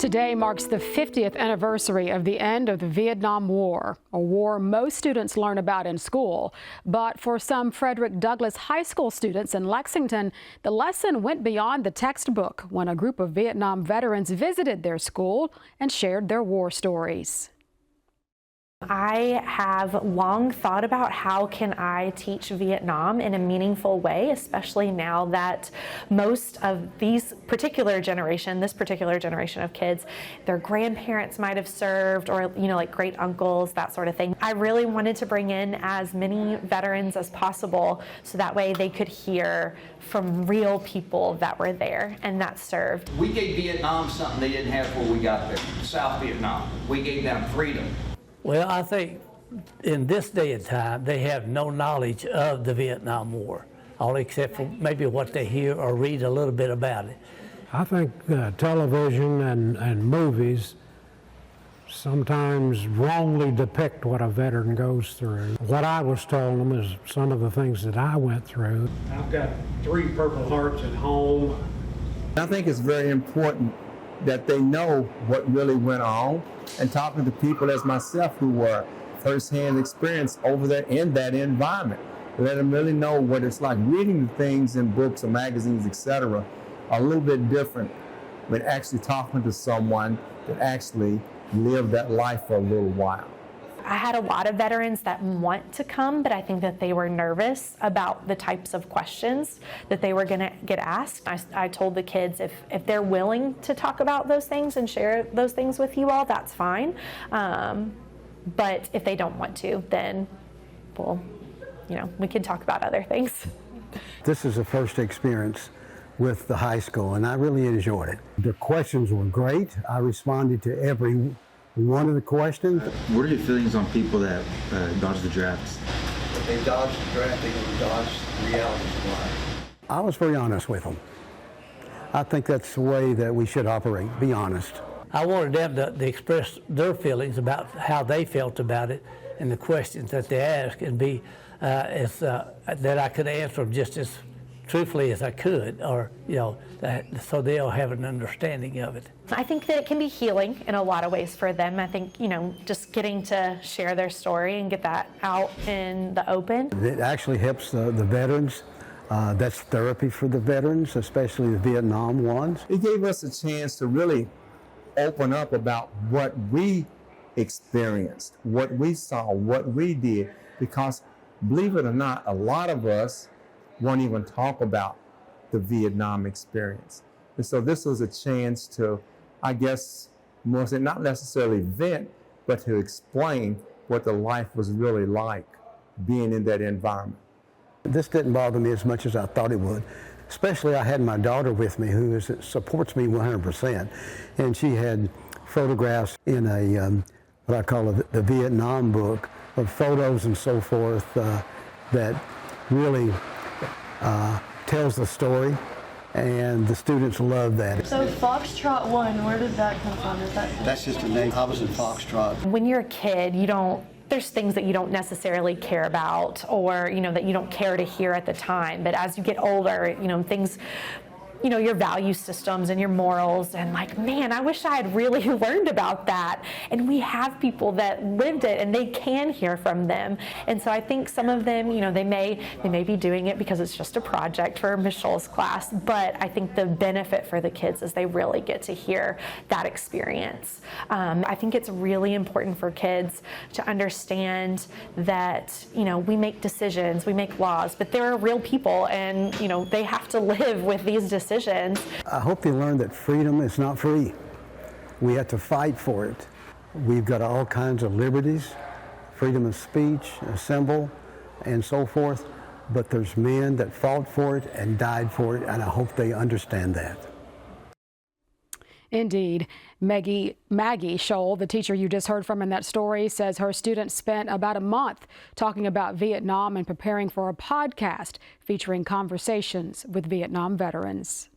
Today marks the 50th anniversary of the end of the Vietnam War, a war most students learn about in school. But for some Frederick Douglass High School students in Lexington, the lesson went beyond the textbook when a group of Vietnam veterans visited their school and shared their war stories. I have long thought about how can I teach Vietnam in a meaningful way, especially now that most of this particular generation of kids, their grandparents might have served, or like great uncles, that sort of thing. I really wanted to bring in as many veterans as possible so that way they could hear from real people that were there and that served. We gave Vietnam something they didn't have before we got there, South Vietnam. We gave them freedom. Well, I think in this day and time, they have no knowledge of the Vietnam War, all except for maybe what they hear or read a little bit about it. I think television and movies sometimes wrongly depict what a veteran goes through. What I was telling them is some of the things that I went through. I've got 3 Purple Hearts at home. I think it's very important that they know what really went on, and talking to people as myself who were first-hand experience over there in that environment. Let them really know what it's like. Reading the things in books or magazines, etc., are a little bit different than actually talking to someone that actually lived that life for a little while. I had a lot of veterans that want to come, but I think that they were nervous about the types of questions that they were going to get asked. I told the kids if they're willing to talk about those things and share those things with you all, that's fine. But if they don't want to, then we can talk about other things. This is a first experience with the high school, and I really enjoyed it. The questions were great. I responded to every one of the questions. What are your feelings on people that dodge the drafts? If they dodge the draft, they can dodge reality of life. I was very honest with them. I think that's the way that we should operate, be honest. I wanted them to express their feelings about how they felt about it and the questions that they asked, and be that I could answer them just as truthfully as I could, or so they'll have an understanding of it. I think that it can be healing in a lot of ways for them. I think just getting to share their story and get that out in the open. It actually helps the veterans. That's therapy for the veterans, especially the Vietnam ones. It gave us a chance to really open up about what we experienced, what we saw, what we did, because believe it or not, a lot of us won't even talk about the Vietnam experience. And so this was a chance to, I guess, not necessarily vent, but to explain what the life was really like being in that environment. This didn't bother me as much as I thought it would. Especially I had my daughter with me who supports me 100%. And she had photographs in a, what I call the Vietnam book, of photos and so forth that really tells the story, and the students love that. So Foxtrot 1, where did that come from? That's just a name. I was in Foxtrot. When you're a kid, there's things that you don't necessarily care about, or that you don't care to hear at the time. But as you get older, things, your value systems and your morals, and man, I wish I had really learned about that. And we have people that lived it, and they can hear from them. And so I think some of them, they may be doing it because it's just a project for Michelle's class, but I think the benefit for the kids is they really get to hear that experience. I think it's really important for kids to understand that, we make decisions, we make laws, but there are real people, and, they have to live with these decisions. I hope they learn that freedom is not free. We have to fight for it. We've got all kinds of liberties, freedom of speech, assemble, and so forth, but there's men that fought for it and died for it, and I hope they understand that. Indeed. Maggie Scholl, the teacher you just heard from in that story, says her students spent about a month talking about Vietnam and preparing for a podcast featuring conversations with Vietnam veterans.